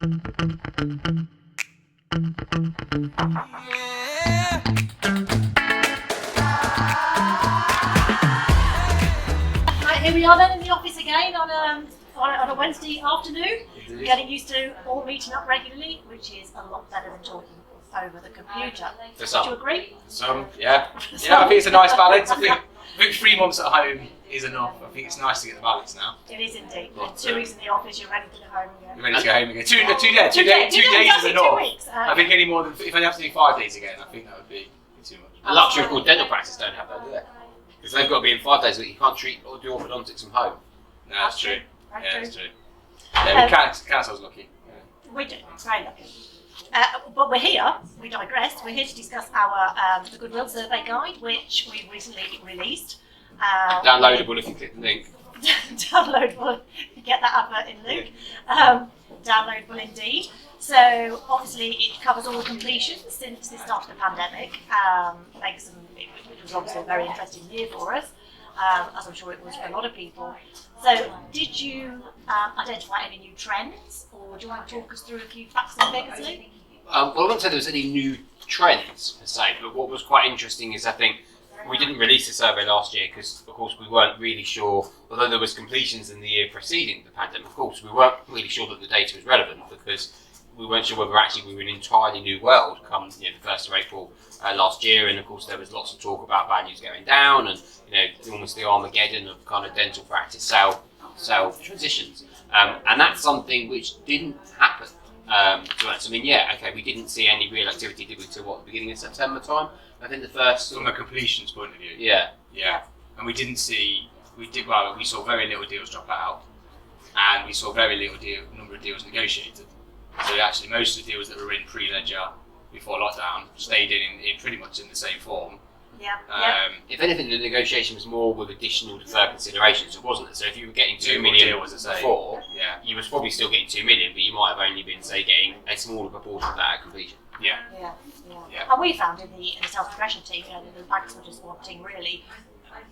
Right, here we are then in the office again on a Wednesday afternoon. We're getting used to all meeting up regularly, which is a lot better than talking over the computer. For some. Do you agree? Some, yeah. Yeah, I think it's a nice balance. I think 3 months at home is enough. I think it's nice to get the balance now. It is indeed. With 2 weeks in the office, you're ready to go home again. You're ready to go home again. Two days is enough. I think any more than, if I have to do 5 days again, I think that would be too much. The luxury of course dental practice don't have that, do they? Because they've got to be in 5 days a week. You can't treat or do orthodontics from home. No, that's true. Very Yeah, true. that's true. Yeah, we can't I was lucky. Yeah. We do. Very lucky. But we're here. We digress. We're here to discuss our the Goodwill survey guide, which we recently released. Downloadable if you click the link. Downloadable. Get that advert in, Luke. Downloadable indeed. So obviously it covers all the completions since the start of the pandemic. It was obviously a very interesting year for us, as I'm sure it was for a lot of people. So did you identify any new trends, or do you want to talk us through a few facts and figures, Luke? Well, I wouldn't say there was any new trends per se, but what was quite interesting is I think we didn't release the survey last year because, of course, we weren't really sure, although there was completions in the year preceding the pandemic, of course, we weren't really sure that the data was relevant because we weren't sure whether actually we were in an entirely new world come the 1st of April last year, and of course there was lots of talk about values going down and almost the Armageddon of kind of dental practice sale transitions, and that's something which didn't happen. To us. I mean, we didn't see any real activity, did we, till the beginning of September time? I think the first... From a completions point of view. Yeah. Yeah. And we saw very little deals drop out, and we saw very little number of deals negotiated. So actually most of the deals that were in pre-ledger before lockdown stayed in pretty much in the same form. Yeah. If anything, the negotiation was more with additional deferred considerations, it wasn't. So if you were getting 2 million before, you was probably still getting 2 million, but you might have only been, say, getting a smaller proportion of that at completion. Yeah. And we found in the sales progression team, the banks were just wanting really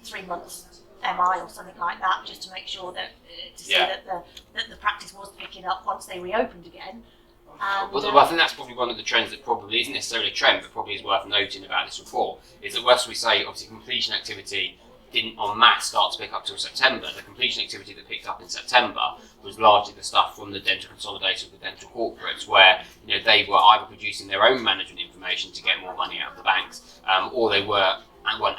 3 months MI or something like that, just to make sure that see that the practice was picking up once they reopened again. Well, I think that's probably one of the trends that probably isn't necessarily a trend, but probably is worth noting about this report, is that whilst we say obviously completion activity didn't en masse start to pick up till September, the completion activity that picked up in September was largely the stuff from the dental consolidators, the dental corporates, where they were either producing their own management information to get more money out of the banks, or they weren't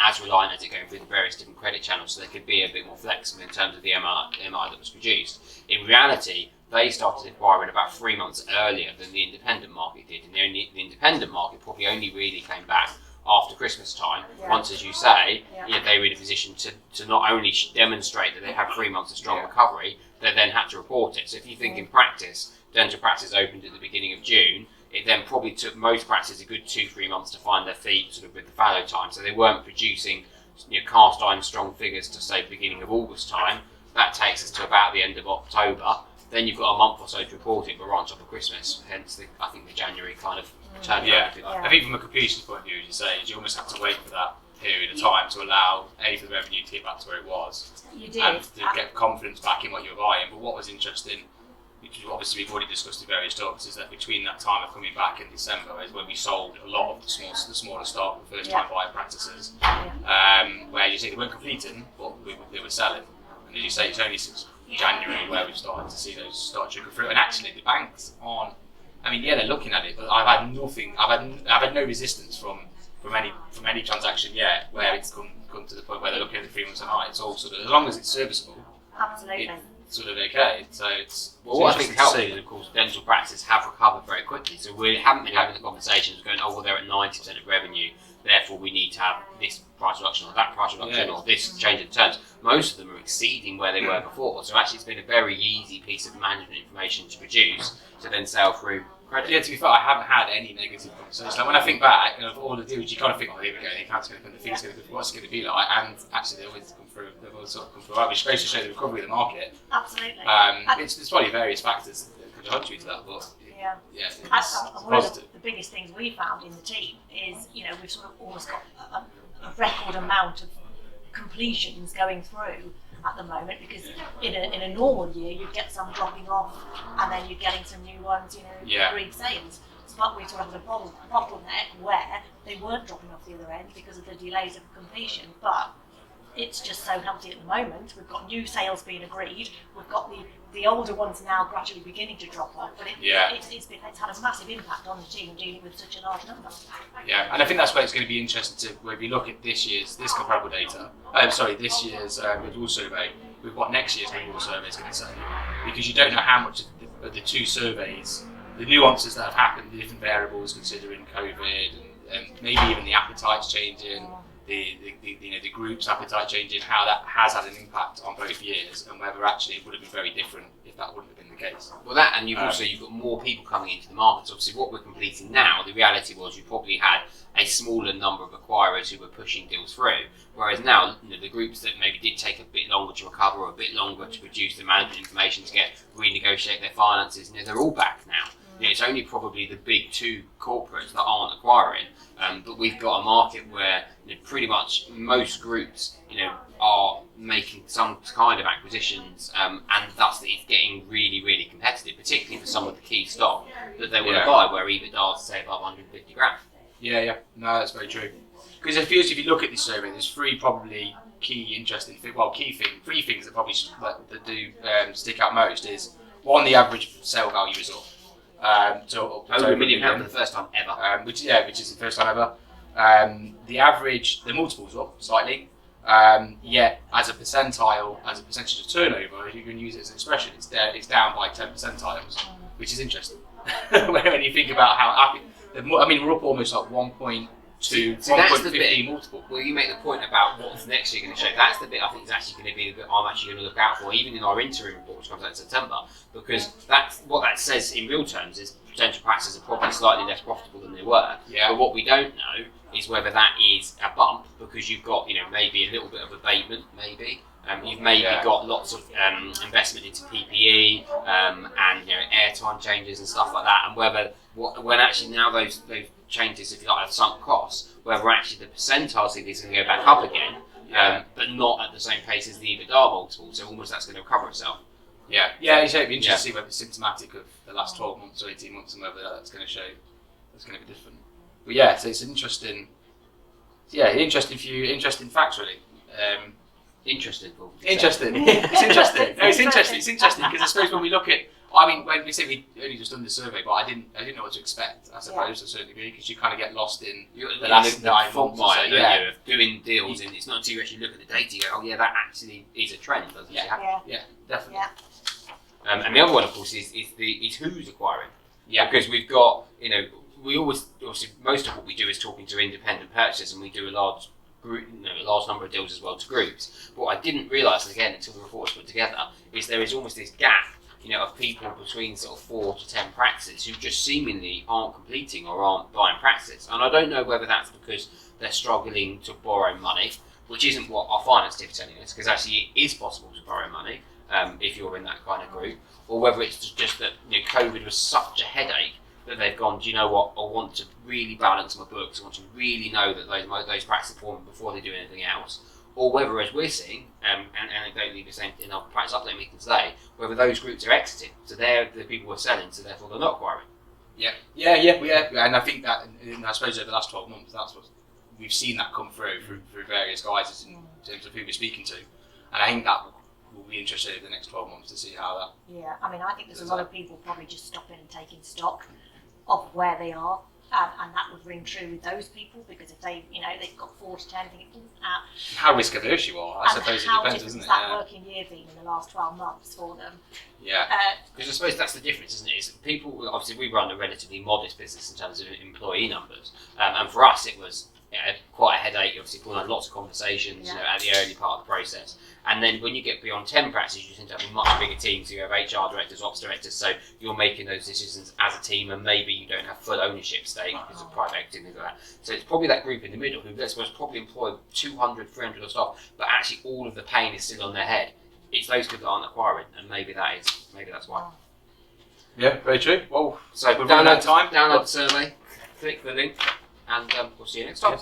as reliant as it going through the various different credit channels, so they could be a bit more flexible in terms of the MI that was produced. In reality, they started acquiring about 3 months earlier than the independent market did, and the independent market probably only really came back after Christmas time. Once, as you say, they were in a position to not only demonstrate that they had 3 months of strong recovery, they then had to report it. So if you think in practice, dental practice opened at the beginning of June, it then probably took most practices a good 2-3 months to find their feet sort of with the fallow time. So they weren't producing cast iron strong figures to say beginning of August time. That takes us to about the end of October. Then you've got a month or so to report it, but we're on top of Christmas, hence I think the January kind of turnaround. I think from a completions point of view, as you say, you almost have to wait for that period of time to allow for the revenue to get back to where it was. You did. And to get confidence back in what you were buying. But what was interesting, which obviously we've already discussed in various talks, is that between that time of coming back in December is when we sold a lot of the smaller stock, the first time buyer practices, where you say they weren't completing, but they were selling. And as you say, it's only since January where we've started to see those start to trickle through. And actually the banks aren't, they're looking at it, but I've had no resistance from any transaction yet where it's come to the point where they're looking at the 3 months a night. It's all sort of, as long as it's serviceable, Absolutely. It's sort of okay. So it's what I think helps is, of course, dental practices have recovered very quickly. So we haven't been having the conversations going, oh, well, they're at 90% of revenue, therefore we need to have this price reduction or that price reduction or this change in terms. Most of them are exceeding where they were before. So actually it's been a very easy piece of management information to produce to then sell through credit. Yeah, to be fair, I haven't had any negative conversations. Like when I think back of all the deals, you kind of think, oh, here we go, the account's going to come, the fee's going to come, what's it going to be like? And actually they always come through, they've always sort of come through, which goes to show the recovery of the market. Absolutely. It's probably various factors that could contribute to that, but it's one of positive. the biggest things we found in the team is, we've sort of almost got a record amount of completions going through, at the moment, because in a normal year you'd get some dropping off and then you're getting some new ones, agreed sales. But we're talking about a bottleneck where they weren't dropping off the other end because of the delays of completion. But it's just so healthy at the moment. We've got new sales being agreed. We've got the older ones now gradually beginning to drop off. But it's had a massive impact on the team dealing with such a large number. Yeah, and I think that's where it's going to be interesting to, when we look at this year's comparable data. This year's Goodwill survey with what next year's Goodwill survey is going to say, because you don't know how much of the two surveys, the nuances that have happened, the different variables considering COVID, and maybe even the appetites changing, the group's appetite changing, how that has had an impact on both years, and whether actually it would have been very different if that wouldn't have been the case. Well, that, and you've got more people coming into the market. So obviously, what we're completing now, the reality was you probably had a smaller number of acquirers who were pushing deals through, whereas now the groups that maybe did take a bit longer to recover or a bit longer to produce the management information to renegotiate their finances, they're all back now. It's only probably the big two corporates that aren't acquiring, but we've got a market where pretty much most groups are making some kind of acquisitions, and thus it's getting really, really competitive, particularly for some of the key stock that they want to buy, where EBITDA is, say, above 150 grand. Yeah, no, that's very true. Because if you look at this survey, there's three probably three things that probably that do stick out most. Is one, the average sale value is up. Over £1 million for the first time ever. Which is the first time ever. The multiples up slightly. Yet as a percentage of turnover, if you can use it as an expression, it's down by 10 percentiles, which is interesting. When you think about how happy, we're up almost like 1.2, 1.15 multiple. Well, you make the point about what's next year going to show. That's the bit I think is actually going to be the bit I'm actually going to look out for, even in our interim report, which comes out in September, because what that says in real terms is potential practices are probably slightly less profitable than they were. Yeah. But what we don't know is whether that is a bump, because you've got maybe a little bit of abatement, maybe. You've maybe got lots of investment into PPE and airtime changes and stuff like that, and when actually now those changes, if you like, have sunk costs, whether actually the percentiles think is going to go back up again, but not at the same pace as the EBITDA multiple, so almost that's going to recover itself. It'd be interesting to see whether it's symptomatic of the last 12 months or 18 months and whether that's going to show that's going to be different. But so it's an interesting facts really. Interesting. Interesting. It's interesting. No, it's interesting. It's interesting because I suppose when we look at, when we say we only just done the survey, but I didn't know what to expect. I suppose to a certain degree, because you kind of get lost in the last 9 months. Of doing deals, and it's not until you actually look at the data you go, oh yeah, that actually is a trend, doesn't it? Yeah, definitely. And the other one, of course, is who's acquiring. Yeah, because we've got we always obviously most of what we do is talking to independent purchasers, and we do a large group, a large number of deals as well to groups. But what I didn't realise, again, until the report was put together, is there is almost this gap, of people between sort of 4 to 10 practices who just seemingly aren't completing or aren't buying practice. And I don't know whether that's because they're struggling to borrow money, which isn't what our finance tip is telling us, because actually it is possible to borrow money if you're in that kind of group, or whether it's just that COVID was such a headache that they've gone, do you know what, I want to really balance my books, I want to really know that those practices are performing before they do anything else, or whether, as we're seeing, and anecdotally the same in our practice update meeting today, whether those groups are exiting, so they're the people we're selling, so therefore they're not acquiring. And I think that, I suppose over the last 12 months, that's what we've seen that come through various guises in terms of who we're speaking to, and I think that will be interesting in the next 12 months to see how that. Yeah, I think there's a lot of people probably just stopping and taking stock of where they are, and that would ring true with those people, because if they've got 4 to 10, thinking, how risk averse you are, I suppose it depends, doesn't it? How different has that working year been in the last 12 months for them? Yeah, because I suppose that's the difference, isn't it? Is people, obviously we run a relatively modest business in terms of employee numbers, and for us it was quite a headache. Obviously, we had lots of conversations, at the early part of the process. And then when you get beyond 10 practices, you tend to have a much bigger team. So you have HR directors, ops directors. So you're making those decisions as a team, and maybe you don't have full ownership stake because of private equity and things like that. So it's probably that group in the middle who, let's suppose, probably employ 200, 300 of staff, but actually all of the pain is still on their head. It's those people that aren't acquiring, and maybe that's why. Yeah, very true. Well, so we're running out of time. Download the survey, click the link, and we'll see you next time.